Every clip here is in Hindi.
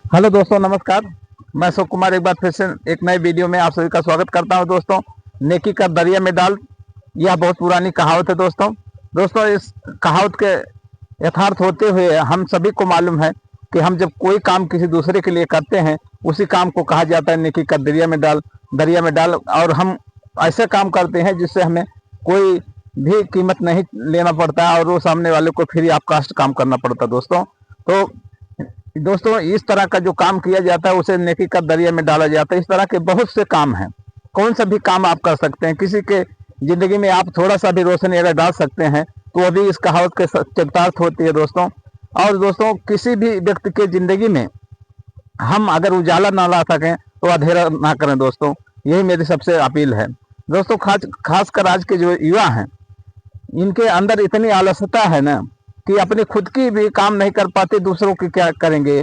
हेलो दोस्तों, नमस्कार। मैं अशोक कुमार एक बार फिर से एक नए वीडियो में आप सभी का स्वागत करता हूं। दोस्तों, नेकी का दरिया में डाल, यह बहुत पुरानी कहावत है। दोस्तों इस कहावत के यथार्थ होते हुए हम सभी को मालूम है कि हम जब कोई काम किसी दूसरे के लिए करते हैं, उसी काम को कहा जाता है नेकी का दरिया में डाल। दरिया में डाल, और हम ऐसे काम करते हैं जिससे हमें कोई भी कीमत नहीं लेना पड़ता है और वो सामने वाले को फ्री ऑफ कास्ट काम करना पड़ता है। दोस्तों इस तरह का जो काम किया जाता है उसे नेकी का दरिया में डाला जाता है। इस तरह के बहुत से काम हैं। कौन सा भी काम आप कर सकते हैं। किसी के जिंदगी में आप थोड़ा सा भी रोशनी अगर डाल सकते हैं तो वो भी इस कहावत के चरितार्थ होती है दोस्तों। और दोस्तों, किसी भी व्यक्ति के जिंदगी में हम अगर उजाला ना ला सकें तो अंधेरा ना करें दोस्तों। यही मेरी सबसे अपील है दोस्तों। खासकर आज के जो युवा हैं, इनके अंदर इतनी आलस्यता है ना कि अपनी खुद की भी काम नहीं कर पाते, दूसरों की क्या करेंगे।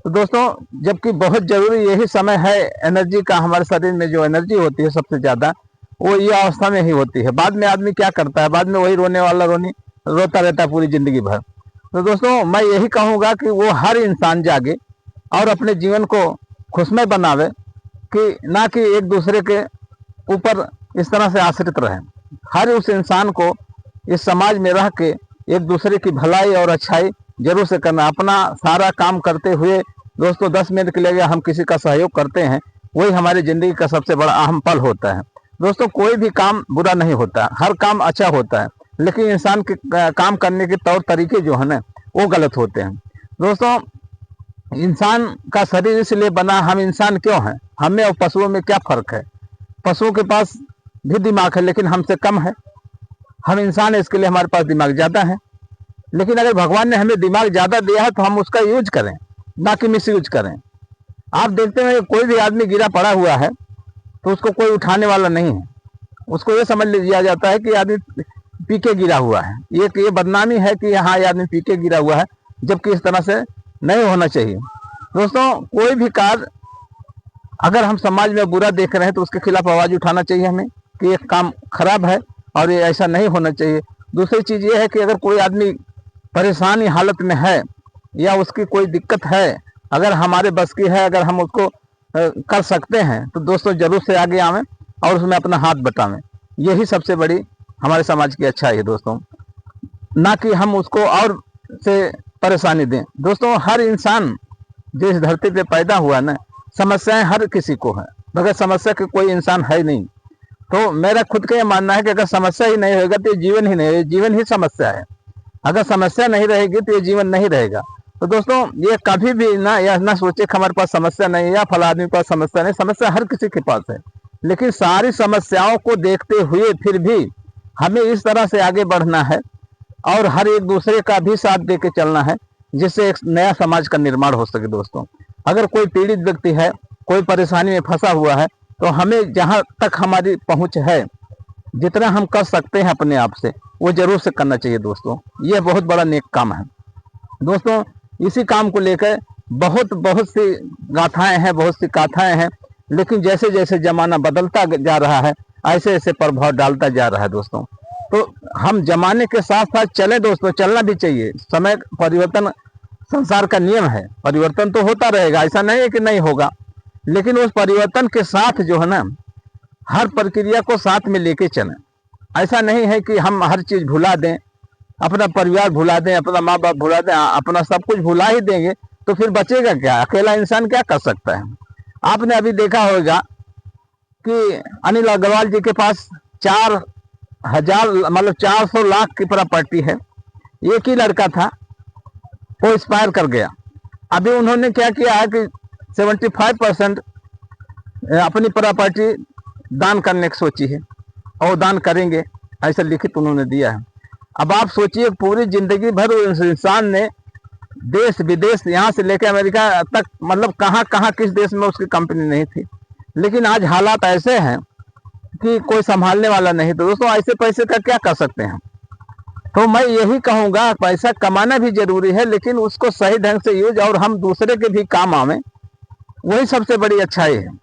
तो दोस्तों, जबकि बहुत जरूरी यही समय है एनर्जी का। हमारे शरीर में जो एनर्जी होती है सबसे ज्यादा, वो ये अवस्था में ही होती है। बाद में आदमी क्या करता है, बाद में वही रोने वाला रोता रहता है पूरी जिंदगी भर। तो दोस्तों, मैं यही कहूँगा कि वो हर इंसान जागे और अपने जीवन को खुशमय बनावे, कि ना कि एक दूसरे के ऊपर इस तरह से आश्रित रहे। हर उस इंसान को इस समाज में रह के एक दूसरे की भलाई और अच्छाई जरूर से करना। अपना सारा काम करते हुए दोस्तों 10 मिनट के लिए हम किसी का सहयोग करते हैं, वही हमारी जिंदगी का सबसे बड़ा अहम पल होता है। दोस्तों, कोई भी काम बुरा नहीं होता, हर काम अच्छा होता है, लेकिन इंसान के काम करने के तौर तरीके जो है ना, वो गलत होते हैं। दोस्तों, इंसान का शरीर इसलिए बना, हम इंसान क्यों हैं, हमें और पशुओं में क्या फर्क है। पशुओं के पास भी दिमाग है लेकिन हमसे कम है। हम इंसान है, इसके लिए हमारे पास दिमाग ज्यादा है। लेकिन अगर भगवान ने हमें दिमाग ज्यादा दिया है तो हम उसका यूज करें, ना कि मिस यूज करें। आप देखते हैं कोई भी आदमी गिरा पड़ा हुआ है तो उसको कोई उठाने वाला नहीं है। उसको ये समझ लिया जाता है कि आदमी पी के गिरा हुआ है। ये बदनामी है कि हाँ, ये आदमी पी के गिरा हुआ है, जबकि इस तरह से नहीं होना चाहिए। दोस्तों, कोई भी कार्य अगर हम समाज में बुरा देख रहे हैं तो उसके खिलाफ आवाज उठाना चाहिए हमें कि ये काम खराब है और ये ऐसा नहीं होना चाहिए। दूसरी चीज ये है कि अगर कोई आदमी परेशानी हालत में है या उसकी कोई दिक्कत है, अगर हमारे बस की है, अगर हम उसको कर सकते हैं तो दोस्तों जरूर से आगे आवें और उसमें अपना हाथ बटावें। यही सबसे बड़ी हमारे समाज की अच्छाई है दोस्तों, ना कि हम उसको और से परेशानी दें। दोस्तों, हर इंसान जो इस धरती पे पैदा हुआ ना, समस्याएं हर किसी को है, बगैर समस्या के कोई इंसान है नहीं। तो मेरा खुद का ये मानना है कि अगर समस्या ही नहीं होगा तो ये जीवन ही नहीं है, जीवन ही समस्या है। अगर समस्या नहीं रहेगी तो ये जीवन नहीं रहेगा। तो दोस्तों, ये कभी भी ना यह ना सोचे कि हमारे पास समस्या नहीं है या फला आदमी के पास समस्या नहीं। समस्या हर किसी के पास है, लेकिन सारी समस्याओं को देखते हुए फिर भी हमें इस तरह से आगे बढ़ना है और हर एक दूसरे का भी साथ दे के चलना है, जिससे एक नया समाज का निर्माण हो सके। दोस्तों, अगर कोई पीड़ित व्यक्ति है, कोई परेशानी में फंसा हुआ है, तो हमें जहां तक हमारी पहुंच है, जितना हम कर सकते हैं अपने आप से, वो जरूर से करना चाहिए। दोस्तों, ये बहुत बड़ा नेक काम है। दोस्तों, इसी काम को लेकर बहुत सी गाथाएं हैं, बहुत सी कथाएं हैं, लेकिन जैसे जैसे जमाना बदलता जा रहा है, ऐसे ऐसे प्रभाव डालता जा रहा है। दोस्तों, तो हम जमाने के साथ साथ चले दोस्तों, चलना भी चाहिए। समय परिवर्तन संसार का नियम है, परिवर्तन तो होता रहेगा, ऐसा नहीं है कि नहीं होगा। लेकिन उस परिवर्तन के साथ जो है ना, हर प्रक्रिया को साथ में लेके चलें। ऐसा नहीं है कि हम हर चीज भुला दें, अपना परिवार भुला दें, अपना माँ बाप भुला दें, अपना सब कुछ भुला ही देंगे तो फिर बचेगा क्या। अकेला इंसान क्या कर सकता है। आपने अभी देखा होगा कि अनिल अग्रवाल जी के पास 4,000 मतलब 400 लाख की प्रॉपर्टी है। एक ही लड़का था, वो एक्सपायर कर गया। अभी उन्होंने क्या किया है कि 75% अपनी प्रॉपर्टी दान करने की सोची है और दान करेंगे, ऐसा लिखित उन्होंने दिया है। अब आप सोचिए, पूरी जिंदगी भर उस इंसान ने देश विदेश, यहाँ से लेकर अमेरिका तक, मतलब कहाँ कहाँ किस देश में उसकी कंपनी नहीं थी, लेकिन आज हालात ऐसे हैं कि कोई संभालने वाला नहीं। तो दोस्तों, ऐसे पैसे का क्या कर सकते हैं। तो मैं यही कहूँगा, पैसा कमाना भी जरूरी है, लेकिन उसको सही ढंग से यूज और हम दूसरे के भी काम आवे, वही सबसे बड़ी अच्छाई है।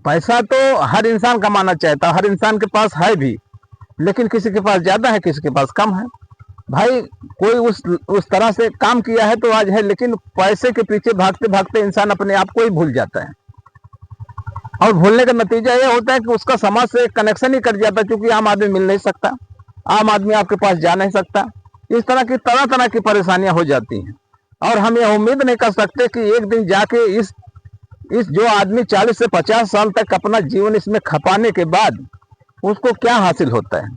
पैसा तो हर इंसान कमाना चाहता है, हर इंसान के पास है भी, लेकिन किसी के पास ज्यादा है, किसी के पास कम है। भाई कोई उस तरह से काम किया है तो आज है, लेकिन पैसे के पीछे भागते भागते इंसान अपने आप को ही भूल जाता है। और भूलने का नतीजा यह होता है कि उसका समाज से कनेक्शन ही कट जाता है, क्योंकि आम आदमी मिल नहीं सकता, आम आदमी आपके पास जा नहीं सकता। इस तरह तरह की परेशानियां हो जाती हैं। और हम ये उम्मीद नहीं कर सकते कि एक दिन जाके इस जो आदमी 40 से 50 साल तक अपना जीवन इसमें खपाने के बाद उसको क्या हासिल होता है,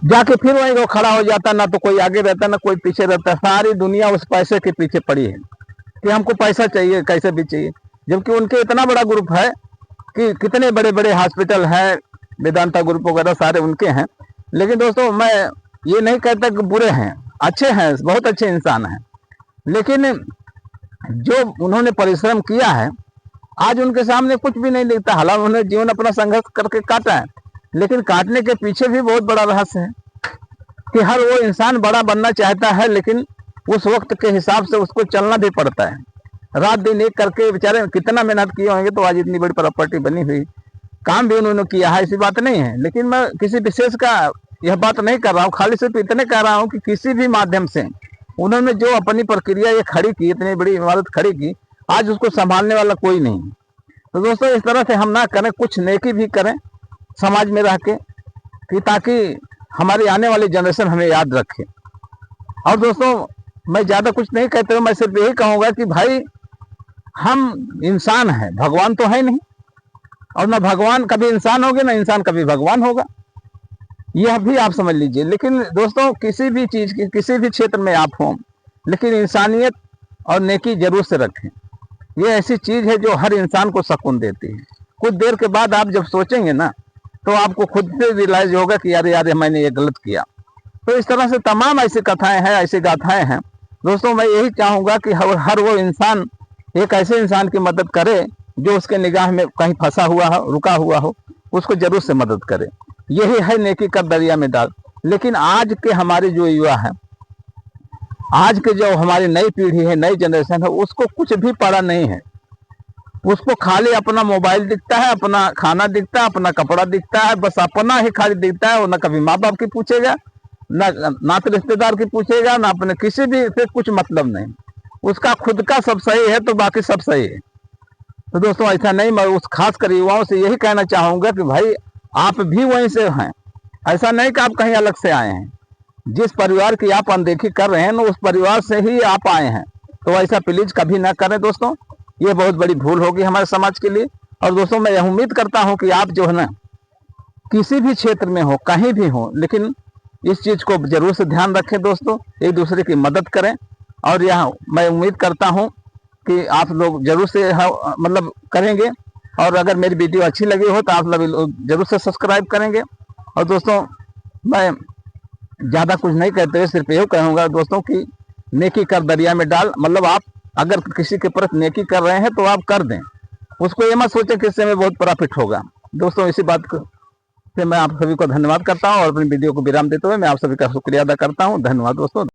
जाके फिर वहीं वो खड़ा हो जाता, ना तो कोई आगे रहता ना कोई पीछे रहता। सारी दुनिया उस पैसे के पीछे पड़ी है कि हमको पैसा चाहिए, कैसे भी चाहिए। जबकि उनके इतना बड़ा ग्रुप है कि कितने बड़े बड़े हॉस्पिटल हैं, वेदांता ग्रुप वगैरह सारे उनके हैं। लेकिन दोस्तों मैं ये नहीं कहता कि बुरे हैं, अच्छे हैं, बहुत अच्छे इंसान हैं। लेकिन जो उन्होंने परिश्रम किया है आज उनके सामने कुछ भी नहीं दिखता। हालांकि उन्होंने जीवन अपना संघर्ष करके काटा है, लेकिन काटने के पीछे भी बहुत बड़ा रहस्य है कि हर वो इंसान बड़ा बनना चाहता है, लेकिन उस वक्त के हिसाब से उसको चलना भी पड़ता है। रात दिन एक करके बेचारे कितना मेहनत किए होंगे तो आज इतनी बड़ी प्रॉपर्टी बनी हुई। काम भी उन्होंने किया है, ऐसी बात नहीं है। लेकिन मैं किसी विशेष का यह बात नहीं कर रहा हूँ, खाली सिर्फ इतने कह रहा हूँ कि किसी भी माध्यम से उन्होंने जो अपनी प्रक्रिया ये खड़ी की, इतनी बड़ी इमारत खड़ी की, आज उसको संभालने वाला कोई नहीं। तो दोस्तों इस तरह से हम ना करें, कुछ नेकी भी करें समाज में रह के, कि ताकि हमारी आने वाली जनरेशन हमें याद रखे। और दोस्तों मैं ज़्यादा कुछ नहीं कहते हुए मैं सिर्फ यही कहूँगा कि भाई हम इंसान हैं, भगवान तो है नहीं, और ना भगवान कभी इंसान होगे ना इंसान कभी भगवान होगा, यह भी आप समझ लीजिए। लेकिन दोस्तों किसी भी चीज़ की, किसी भी क्षेत्र में आप हों, लेकिन इंसानियत और नेकी जरूर से रखें। ये ऐसी चीज़ है जो हर इंसान को सुकून देती है। कुछ देर के बाद आप जब सोचेंगे ना तो आपको खुद से रियलाइज होगा कि यार मैंने ये गलत किया। तो इस तरह से तमाम ऐसी कथाएं हैं, ऐसी गाथाएं हैं। दोस्तों मैं यही चाहूँगा कि हर वो इंसान एक ऐसे इंसान की मदद करे जो उसके निगाह में कहीं फंसा हुआ हो, रुका हुआ हो, उसको जरूर से मदद करे। यही है नेकी का दरिया में डाल। लेकिन आज के हमारे जो युवा हैं, आज के जो हमारी नई पीढ़ी है, नई जनरेशन है, उसको कुछ भी पड़ा नहीं है। उसको खाली अपना मोबाइल दिखता है, अपना खाना दिखता है, अपना कपड़ा दिखता है, बस अपना ही खाली दिखता है। वो ना कभी माँ बाप की पूछेगा, ना नाते रिश्तेदार की पूछेगा, ना अपने किसी भी से कुछ मतलब नहीं। उसका खुद का सब सही है तो बाकी सब सही है। तो दोस्तों ऐसा नहीं, मैं उस खास कर युवाओं से यही कहना चाहूँगा कि भाई आप भी वहीं से हैं, ऐसा नहीं कि आप कहीं अलग से आए हैं। जिस परिवार की आप अनदेखी कर रहे हैं ना, उस परिवार से ही आप आए हैं। तो ऐसा प्लीज कभी ना करें दोस्तों, ये बहुत बड़ी भूल होगी हमारे समाज के लिए। और दोस्तों मैं यह उम्मीद करता हूं कि आप जो है ना किसी भी क्षेत्र में हो, कहीं भी हो, लेकिन इस चीज को जरूर से ध्यान रखें दोस्तों, एक दूसरे की मदद करें। और यह मैं उम्मीद करता हूं कि आप लोग जरूर से मतलब करेंगे। और अगर मेरी वीडियो अच्छी लगी हो तो आप लोग जरूर से सब्सक्राइब करेंगे। और दोस्तों मैं ज़्यादा कुछ नहीं कहते हुए सिर्फ यही कहूँगा दोस्तों कि नेकी कर दरिया में डाल। मतलब आप अगर किसी के प्रति नेकी कर रहे हैं तो आप कर दें, उसको ये मत सोचें कि इससे हमें बहुत प्रॉफिट होगा। दोस्तों इसी बात से मैं आप सभी को धन्यवाद करता हूँ और अपनी वीडियो को विराम देते हुए मैं आप सभी का शुक्रिया अदा करता हूँ। धन्यवाद दोस्तों।